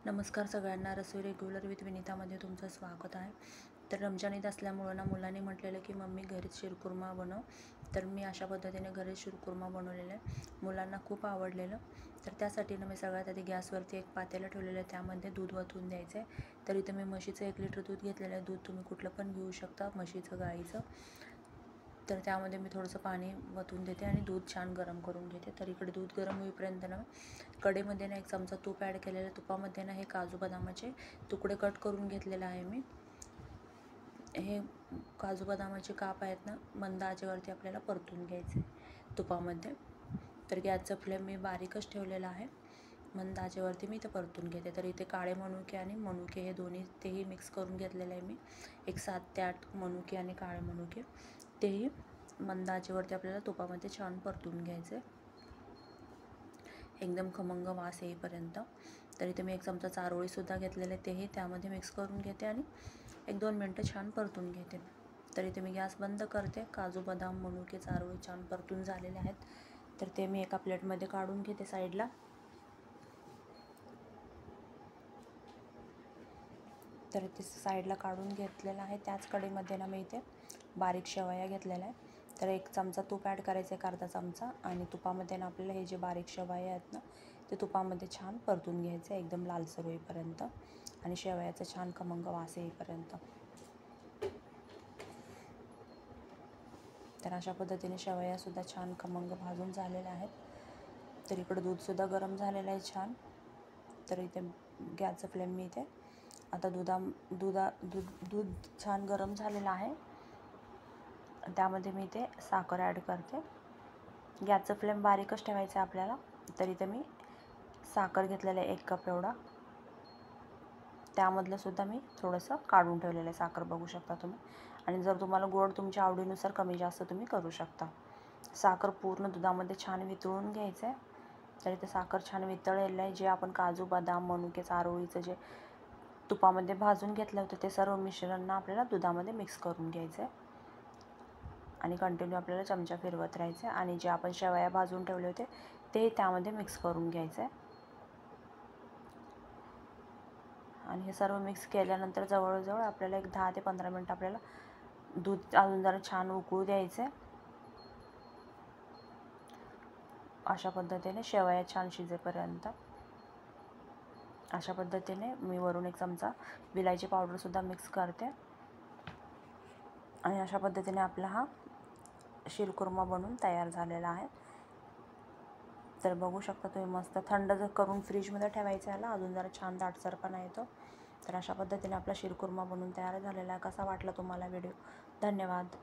नमस्कार सगळ्यांना. रसोई regular with विनीतामध्ये तुमचं स्वागत आहे. तर रमजान ईद असल्यामुळं ना मुलांनी म्हटलेलं की मम्मी घरीच शिरकुर्मा बनव. तर मी अशा पद्धतीने घरीच शिरकुर्मा बनवलेला आहे. मुलांना खूप आवडलेलं. तर त्यासाठी ना मी सगळ्यात आधी गॅसवरती एक पातेलं ठेवलेलं आहे. त्यामध्ये दूध ओतून द्यायचं आहे. तर इथं मी म्हशीचं 1 लिटर दूध घेतलेलं आहे. दूध तुम्ही कुठलं पण घेऊ शकता, म्हशीचं, गाईचं. तर त्यामध्ये मी थोडंसं पाणी वतून देते आणि दूध छान गरम करून घेते. तर इकडे दूध गरम होईपर्यंत ना कढईमध्ये ना 1 चमचा तूप ॲड केलेलं. तुपामध्ये ना हे काजू बदामाचे तुकडे कट करून घेतलेले आहे मी. हे काजू बदामाचे काप आहेत ना मंद आचेवरती आपल्याला परतून घ्यायचे तुपामध्ये. तर गॅसचा फ्लेम मी बारीकच ठेवलेला आहे. मंद आचेवरती मी इथे परतून घेते. तर इथे काळे मनुके आणि मनुके हे दोन्ही तेही मिक्स करून घेतलेले आहे मी. एक 7 ते 8 मनुके आणि काळे मनुके तेही मंद आचेवरती आपल्याला तुपामध्ये छान परतून घ्यायचे एकदम खमंग वास येईपर्यंत. तर इथे मी 1 चमचा चारोळीसुद्धा घेतलेले, तेही त्यामध्ये मिक्स करून घेते आणि 1-2 मिनटं छान परतून घेते. तर इथे मी गॅस बंद करते. काजू बदाम मनुके चारोळी छान परतून झालेले आहेत. तर ते मी एका प्लेटमध्ये काढून घेते साईडला. तर ते साईडला काढून घेतलेलं आहे. त्याच कढईमध्ये ना मी इथे बारीक शेवया घेतलेल्या आहे. तर 1 चमचा तूप ॲड करायचं, 1 अर्धा चमचा, आणि तुपामध्ये ना आपल्याला हे जे बारीक शेवया आहेत ना ते तुपामध्ये छान परतून घ्यायचं एकदम लालसर होईपर्यंत आणि शेवयाचा छान खमंग वास येईपर्यंत. तर अशा पद्धतीने शेवयासुद्धा छान खमंग भाजून झालेल्या आहेत. तर इकडं दूधसुद्धा गरम झालेलं आहे छान. तर इथे गॅसचा फ्लेम मी इथे आता दूध छान गरम झालेलं आहे. त्यामध्ये मी इथे साखर ॲड करते. गॅसचा फ्लेम बारीकच ठेवायचा आहे आपल्याला. तर इथे मी साखर घेतलेलं आहे 1 कप एवढा. त्यामधलं सुद्धा मी थोडंसं काढून ठेवलेलं आहे साखर, बघू शकता तुम्ही. आणि जर तुम्हाला गोड तुमच्या आवडीनुसार कमी जास्त तुम्ही करू शकता. साखर पूर्ण दुधामध्ये छान वितळून घ्यायचं आहे. तर इथे साखर छान वितळलेलं आहे. जे आपण काजू बदाम मनुके चारोळीचं जे तुपामध्ये भाजून घेतलं होतं ते सर्व मिश्रण आपल्याला दुधामध्ये मिक्स करून घ्यायचं आहे आणि कंटिन्यू आपल्याला चमचा फिरवत राहायचं आहे. आणि जे आपण शेवया भाजून ठेवले होते ते त्यामध्ये मिक्स करून घ्यायचं आहे. आणि हे सर्व मिक्स केल्यानंतर जवळजवळ आपल्याला एक 10 ते 15 मिनटं आपल्याला दूध अजून जरा छान उकळू द्यायचं आहे. अशा पद्धतीने शेवया छान शिजेपर्यंत. अशा पद्धतीने मी वरून 1 चमचा विलायची पावडरसुद्धा मिक्स करते. आणि अशा पद्धतीने आपला हा शिरकुर्मा बनून तयार झालेला आहे. तर बघू शकता तुम्ही, मस्त थंड करून फ्रीजमध्ये ठेवायचं याला, अजून जरा छान दाटसरपणा येतो. तर अशा पद्धतीने आपला शिरकुर्मा बनून तयार झालेला आहे. कसा वाटला तुम्हाला व्हिडिओ? धन्यवाद.